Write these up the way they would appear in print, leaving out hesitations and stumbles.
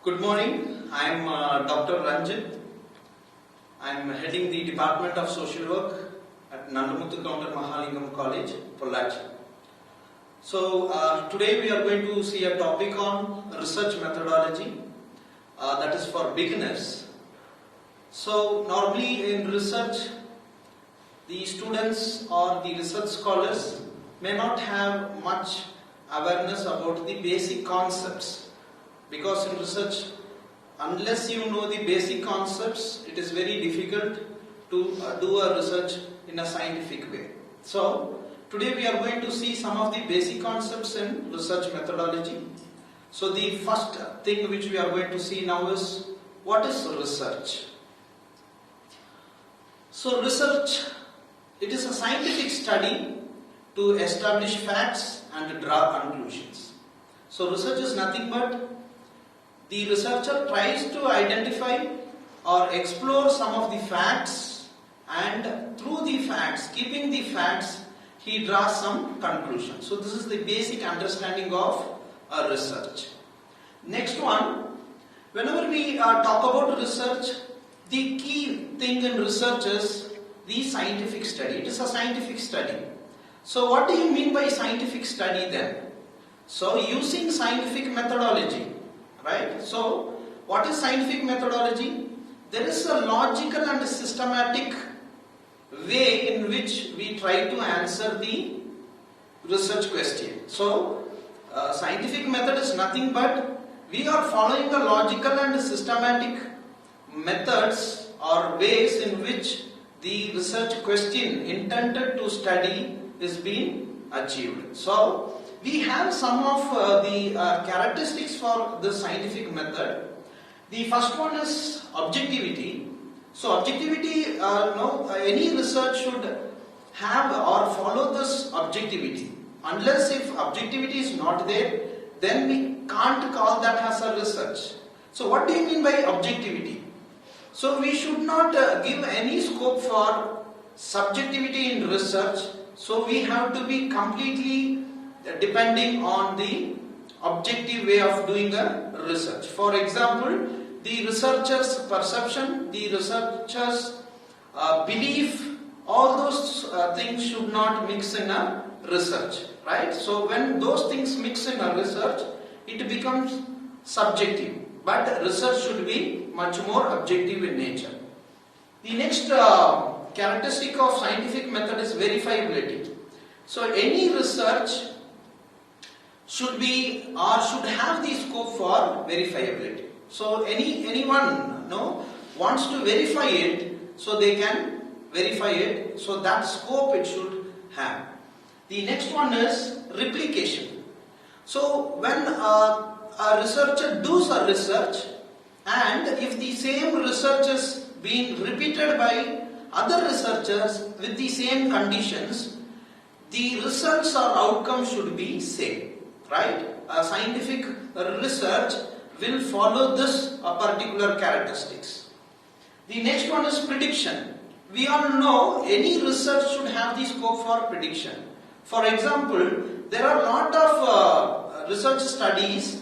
Good morning. I am Dr. Ranjit. I am heading the Department of Social Work at Nandamuthu Counter Mahalingam College, Pollachi. So today we are going to see a topic on research methodology that is for beginners. So normally in research, the students or the research scholars may not have much awareness about the basic concepts. Because in research, unless you know the basic concepts, it is very difficult to do a research in a scientific way. So, today we are going to see some of the basic concepts in research methodology. So, the first thing which we are going to see now is, what is research? So, research, it is a scientific study to establish facts and draw conclusions. So, research is nothing but the researcher tries to identify or explore some of the facts, and through the facts, keeping the facts, he draws some conclusions. So this is the basic understanding of research. Next one, whenever we talk about research, the key thing in research is the scientific study. It is a scientific study. So what do you mean by scientific study then? So using scientific methodology. Right? So, what is scientific methodology? There is a logical and systematic way in which we try to answer the research question. So, scientific method is nothing but we are following a logical and systematic methods or ways in which the research question intended to study is being achieved. So, we have some of the characteristics for the scientific method. The first one is objectivity. So objectivity, any research should have or follow this objectivity. Unless if objectivity is not there, then we can't call that as a research. So what do you mean by objectivity? So we should not give any scope for subjectivity in research. So we have to be completely depending on the objective way of doing a research. For example, the researcher's perception, the researcher's belief, all those things should not mix in a research, right? So when those things mix in a research, it becomes subjective. But research should be much more objective in nature. The next characteristic of scientific method is verifiability. So any research should be or should have the scope for verifiability. So anyone wants to verify it, so they can verify it. So that scope it should have. The next one is replication. So when a researcher does a research, and if the same research is being repeated by other researchers with the same conditions, the results or outcome should be same. Right? A scientific research will follow this particular characteristics. The next one is prediction. We all know any research should have the scope for prediction. For example, there are a lot of research studies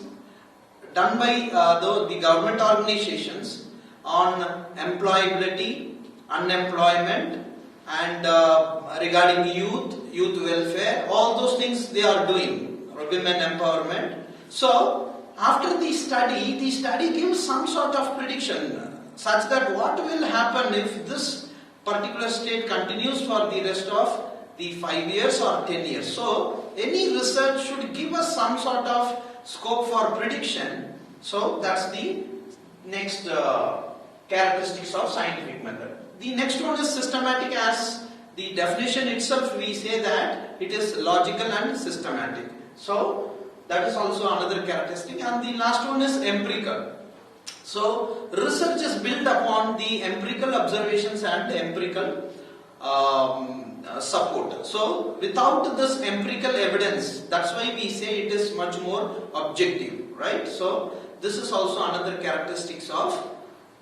done by the government organizations on employability, unemployment, and regarding youth welfare, all those things they are doing. Women empowerment. So, after the study gives some sort of prediction such that what will happen if this particular state continues for the rest of the 5 years or 10 years. So, any research should give us some sort of scope for prediction. So, that's the next characteristics of scientific method. The next one is systematic. As the definition itself, we say that it is logical and systematic. So, that is also another characteristic. And the last one is empirical. So, research is built upon the empirical observations and empirical support. So, without this empirical evidence, that's why we say it is much more objective, right? So, this is also another characteristics of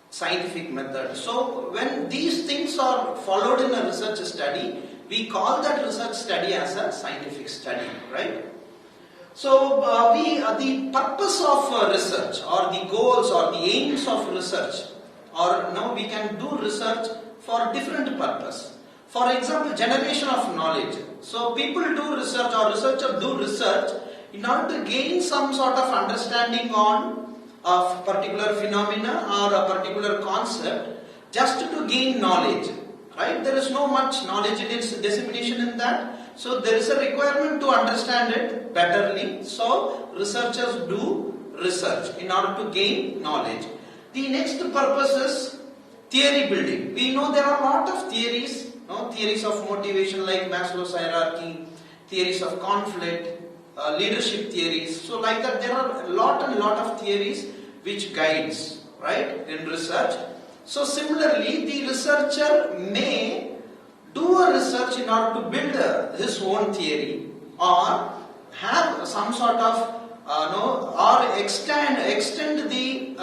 scientific method. So, when these things are followed in a research study, we call that research study as a scientific study, right? So the purpose of research, or the goals or the aims of research, or now we can do research for different purpose. For example, generation of knowledge. So people do research, or researchers do research in order to gain some sort of understanding on a particular phenomena or a particular concept, just to gain knowledge. Right? There is no much knowledge in its dissemination in that. So there is a requirement to understand it betterly. So researchers do research in order to gain knowledge. The next purpose is theory building. We know there are a lot of theories, theories of motivation like Maslow's hierarchy, theories of conflict, leadership theories. So like that, there are a lot of theories which guides, right, in research. So similarly, the researcher may do a research in order to build his own theory, or have some sort of or extend the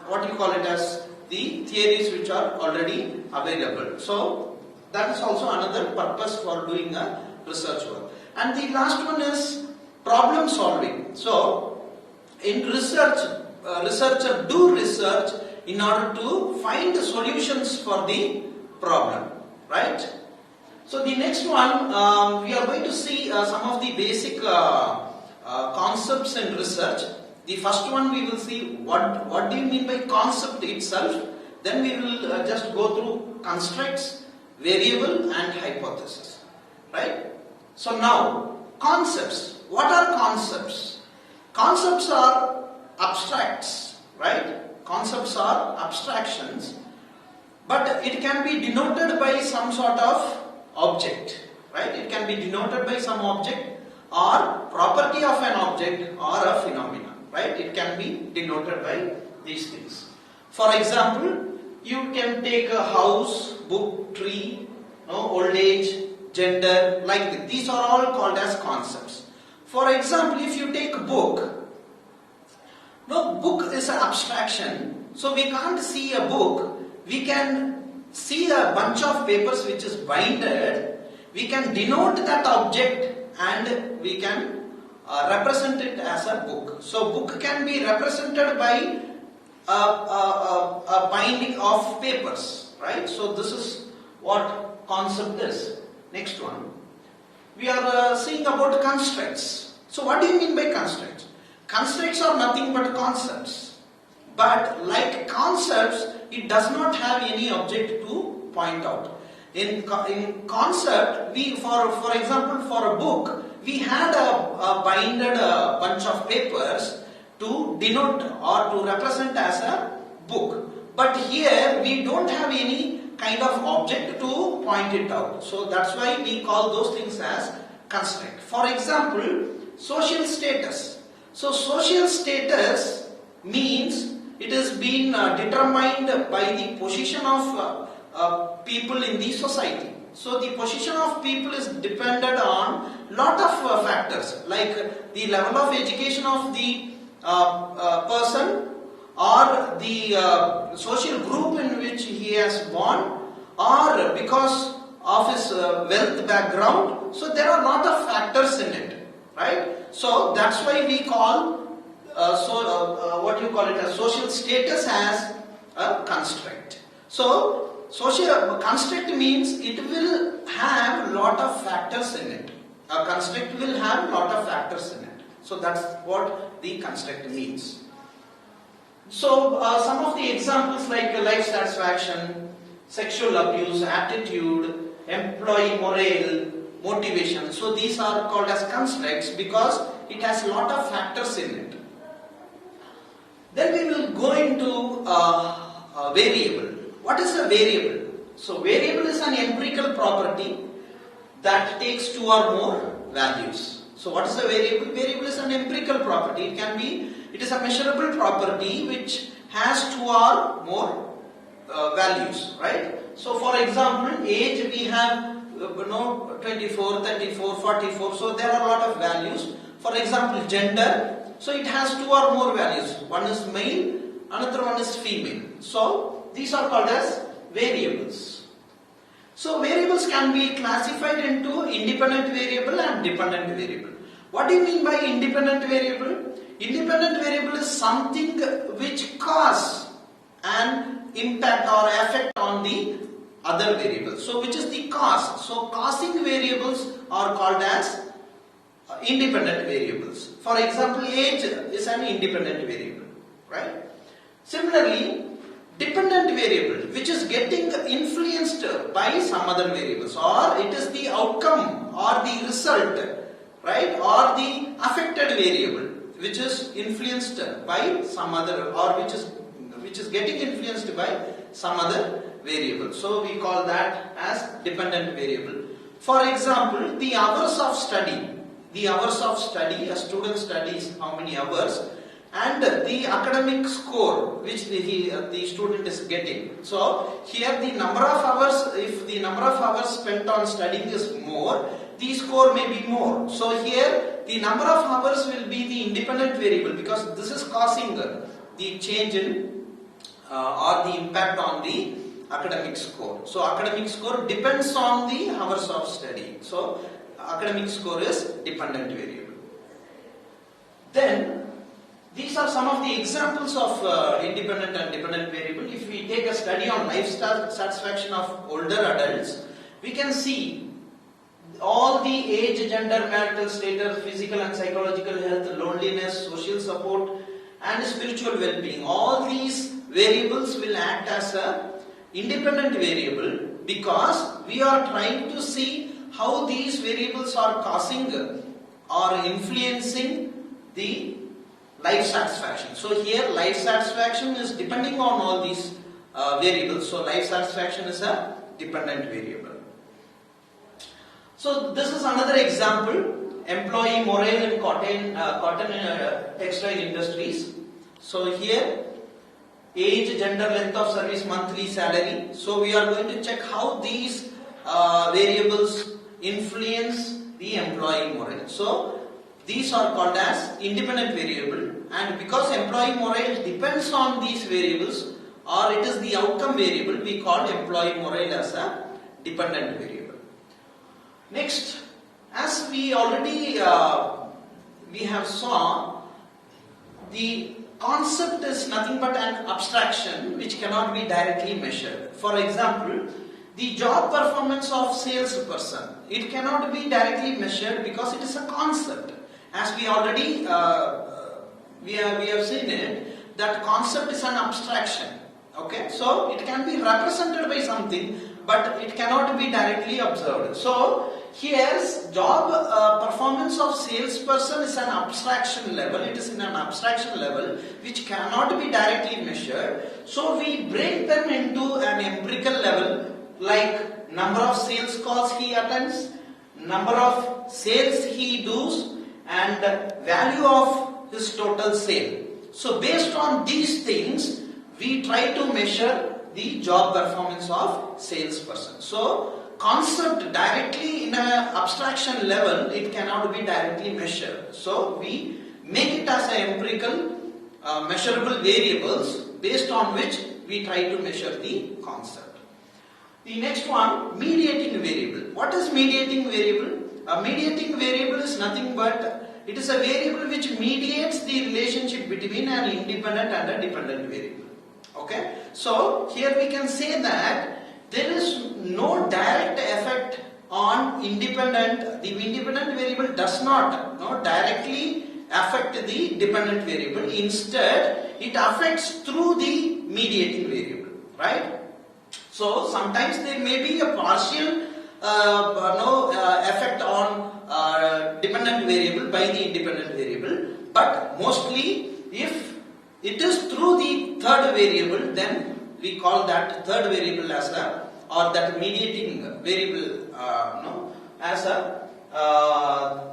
what you call it as the theories which are already available. So that is also another purpose for doing a research work. And the last one is problem solving. So in research, researcher do research in order to find the solutions for the problem, right? So the next one, we are going to see some of the basic concepts in research. The first one we will see what do you mean by concept itself. Then we will just go through constructs, variable and hypothesis, right? So now, concepts. What are concepts? Concepts are abstracts, right? Concepts are abstractions, but it can be denoted by some sort of object, right? It can be denoted by some object or property of an object or a phenomenon, right? It can be denoted by these things. For example, you can take a house, book, tree, old age, gender, like this. These are all called as concepts. For example, if you take a book, book is an abstraction, so we can't see a book. We can see a bunch of papers which is binded. We can denote that object and we can represent it as a book. So book can be represented by a binding of papers, right? So this is what concept is. Next one. We are seeing about constructs. So what do you mean by constructs? Constructs are nothing but concepts. But like concepts, it does not have any object to point out. In concept, for example, for a book, we had a binded bunch of papers to denote or to represent as a book. But here we don't have any kind of object to point it out. So that's why we call those things as construct. For example, social status. So social status means it is being determined by the position of people in the society. So the position of people is dependent on lot of factors, like the level of education of the person, or the social group in which he has born, or because of his wealth background. So there are a lot of factors in it, right? So that's why we call what you call it as social status as a construct. So social construct means it will have lot of factors in it. A construct will have lot of factors in it. So that's what the construct means. So some of the examples like life satisfaction, sexual abuse, aptitude, employee morale, motivation. So these are called as constructs because it has a lot of factors in it. Then we will go into a variable. What is a variable? So variable is an empirical property that takes two or more values. So what is a variable? Variable is an empirical property. It is a measurable property which has two or more values, right? So for example, age we have 24, 34, 44. So there are a lot of values. For example, gender. So it has two or more values. One is male, another one is female. So these are called as variables. So variables can be classified into independent variable and dependent variable. What do you mean by independent variable? Independent variable is something which cause an impact or effect on the other variable. So which is the cause? So causing variables are called as independent variables. For example, age is an independent variable, right? Similarly, dependent variable which is getting influenced by some other variables, or it is the outcome or the result, right, or the affected variable which is influenced by some other, or which is getting influenced by some other variable. So we call that as dependent variable. For example, the hours of study. The hours of study, a student studies how many hours, and the academic score which the student is getting. So here the number of hours, if the number of hours spent on studying is more, the score may be more. So here the number of hours will be the independent variable, because this is causing the change in or the impact on the academic score. So academic score depends on the hours of study. So academic score is dependent variable. Then these are some of the examples of independent and dependent variable. If we take a study on life satisfaction of older adults, we can see all the age, gender, marital status, physical and psychological health, loneliness, social support and spiritual well-being. All these variables will act as a independent variable, because we are trying to see how these variables are causing or influencing the life satisfaction. So here life satisfaction is depending on all these variables. So life satisfaction is a dependent variable. So this is another example, employee morale in cotton textile industries. So here age, gender, length of service, monthly salary. So we are going to check how these variables influence the employee morale. So these are called as independent variable, and because employee morale depends on these variables, or it is the outcome variable, we call employee morale as a dependent variable. Next, as we already we have saw, the concept is nothing but an abstraction which cannot be directly measured. For example, the job performance of salesperson, it cannot be directly measured because it is a concept. As we already we have seen it, that concept is an abstraction. Okay, so it can be represented by something, but it cannot be directly observed. So here's job performance of salesperson is an abstraction level. It is in an abstraction level which cannot be directly measured. So we break them into an empirical level, like number of sales calls he attends, number of sales he does, and value of his total sale. So based on these things, we try to measure the job performance of salesperson. So concept directly in an abstraction level, it cannot be directly measured. So we make it as an empirical measurable variables based on which we try to measure the concept. The next one, mediating variable. What is mediating variable? A mediating variable is nothing but it is a variable which mediates the relationship between an independent and a dependent variable. Okay, so here we can say that there is no direct effect on independent. The independent variable does not directly affect the dependent variable. Instead, it affects through the mediating variable, right? So sometimes there may be a partial effect on dependent variable by the independent variable, but mostly if it is through the third variable, then we call that third variable as a, or that mediating variable as a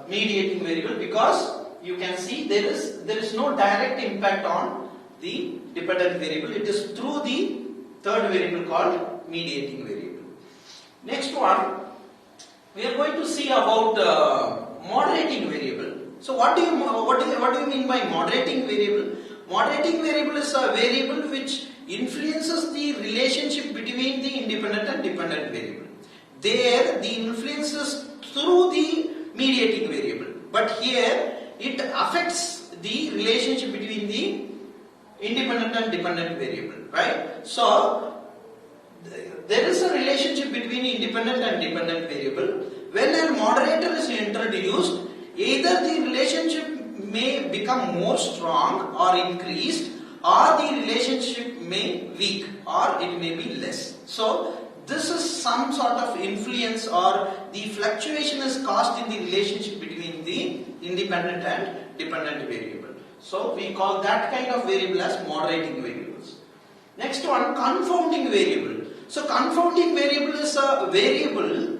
mediating variable, because you can see there is no direct impact on the dependent variable. It is through the third variable called mediating variable. Next one, we are going to see about moderating variable. So what do you mean by moderating variable? Moderating variable is a variable which influences the relationship between the independent and dependent variable. There, the influence is through the mediating variable, but but here it affects the relationship between the independent and dependent variable, right? So there is a relationship between independent and dependent variable. When a moderator is introduced, either the relationship may become more strong or increased, or the relationship may weak, or it may be less. So this is some sort of influence, or the fluctuation is caused in the relationship between the independent and dependent variable. So we call that kind of variable as moderating variables. Next one, confounding variable. So confounding variable is a variable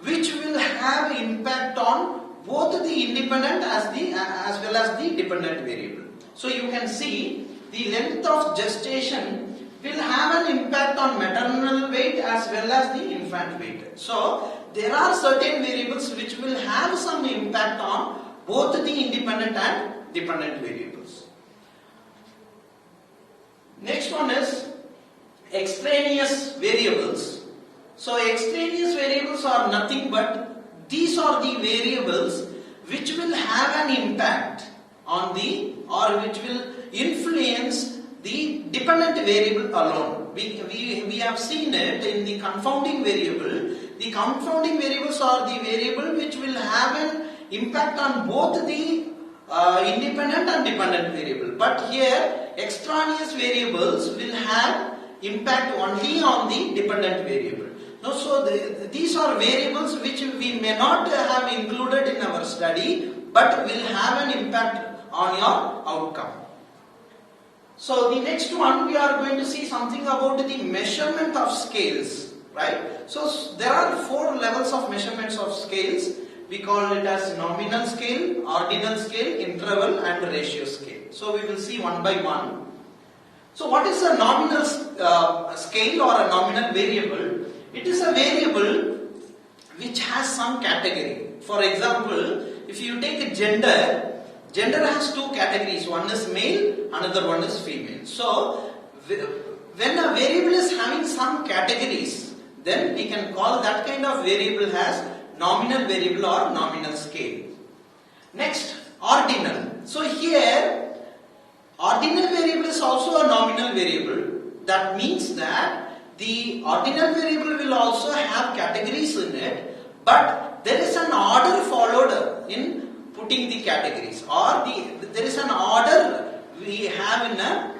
which will have impact on both the independent as well as the dependent variable. So you can see the length of gestation will have an impact on maternal weight as well as the infant weight. So there are certain variables which will have some impact on both the independent and dependent variables. Next one is extraneous variables. So extraneous variables are nothing but these are the variables which will have an impact on the, or which will influence the dependent variable alone. We have seen it in the confounding variable. The confounding variables are the variable which will have an impact on both the independent and dependent variable. But here extraneous variables will have impact only on the dependent variable. No, so these are variables which we may not have included in our study, but will have an impact on your outcome. So the next one, we are going to see something about the measurement of scales, right? So there are 4 levels of measurements of scales. We call it as nominal scale, ordinal scale, interval and ratio scale. So we will see one by one. So what is a nominal scale or a nominal variable? It is a variable which has some category. For example, if you take a gender has 2 categories. One is male, another one is female. So when a variable is having some categories, then we can call that kind of variable as nominal variable or nominal scale. Next, ordinal. So here, ordinal variable is also a nominal variable. That means that the ordinal variable will also have categories in it, but there is an order followed in putting the categories, or there is an order we have in a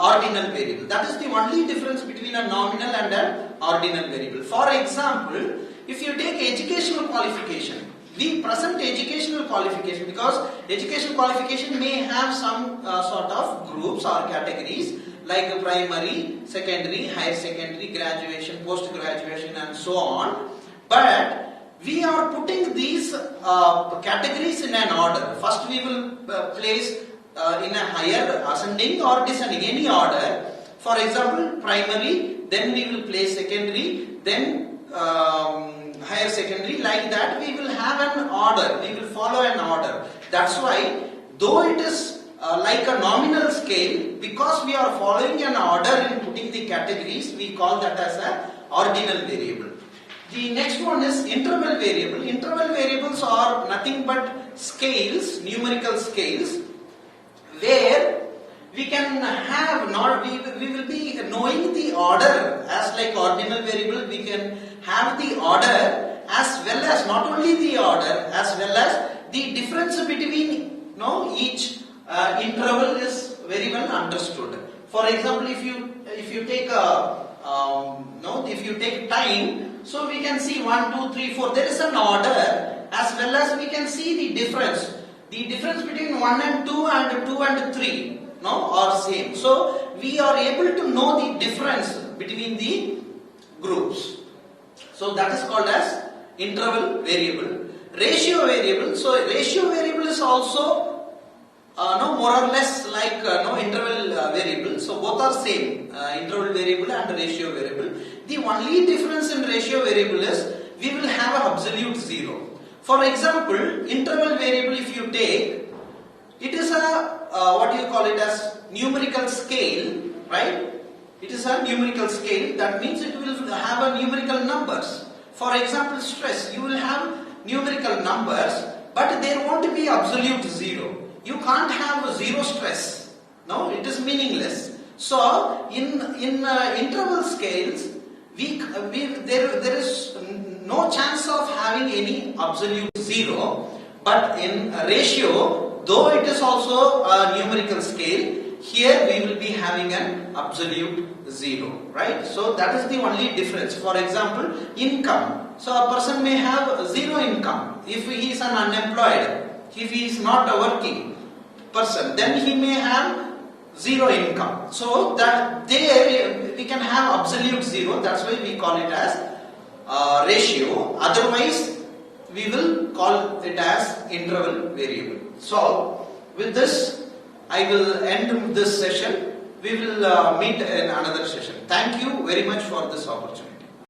ordinal variable. That is the only difference between a nominal and an ordinal variable. For example, if you take educational qualification, we present educational qualification because educational qualification may have some sort of groups or categories like primary, secondary, higher secondary, graduation, post-graduation and so on. But we are putting these categories in an order. First we will place in a higher ascending or descending, any order. For example, primary, then we will place secondary, then higher secondary. Like that we will have an order, we will follow an order. That's why, though it is like a nominal scale, because we are following an order in putting the categories, we call that as an ordinal variable. The next one is interval variable. Interval variables are nothing but scales, numerical scales, where we can have we will be knowing the order. As like ordinal variable, we can have the order as well as not only the order, as well as the difference between each interval is very well understood. For example, if you take if you take time, so we can see 1, 2, 3, 4. There is an order, as well as we can see the difference. The difference between 1 and 2 and 2 and 3 are same. So we are able to know the difference between the groups. So that is called as interval variable. Ratio variable. So ratio variable is also more or less like interval variable. So both are same, interval variable and ratio variable. The only difference in ratio variable is we will have a absolute zero. For example, interval variable, if you take, it is a what you call it as numerical scale, right? It is a numerical scale. That means it will have a numerical numbers. For example, stress, you will have numerical numbers, but there won't be absolute zero. You can't have zero stress. No, it is meaningless. So in interval scales, there is no chance of having any absolute zero. But in a ratio, though it is also a numerical scale, here we will be having an absolute zero, right? So that is the only difference. For example, income. So a person may have zero income if he is an unemployed, if he is not a working person, then he may have zero income. So that there we can have absolute zero. That's why we call it as ratio. Otherwise, we will call it as interval variable. So with this, I will end this session. We will meet in another session. Thank you very much for this opportunity.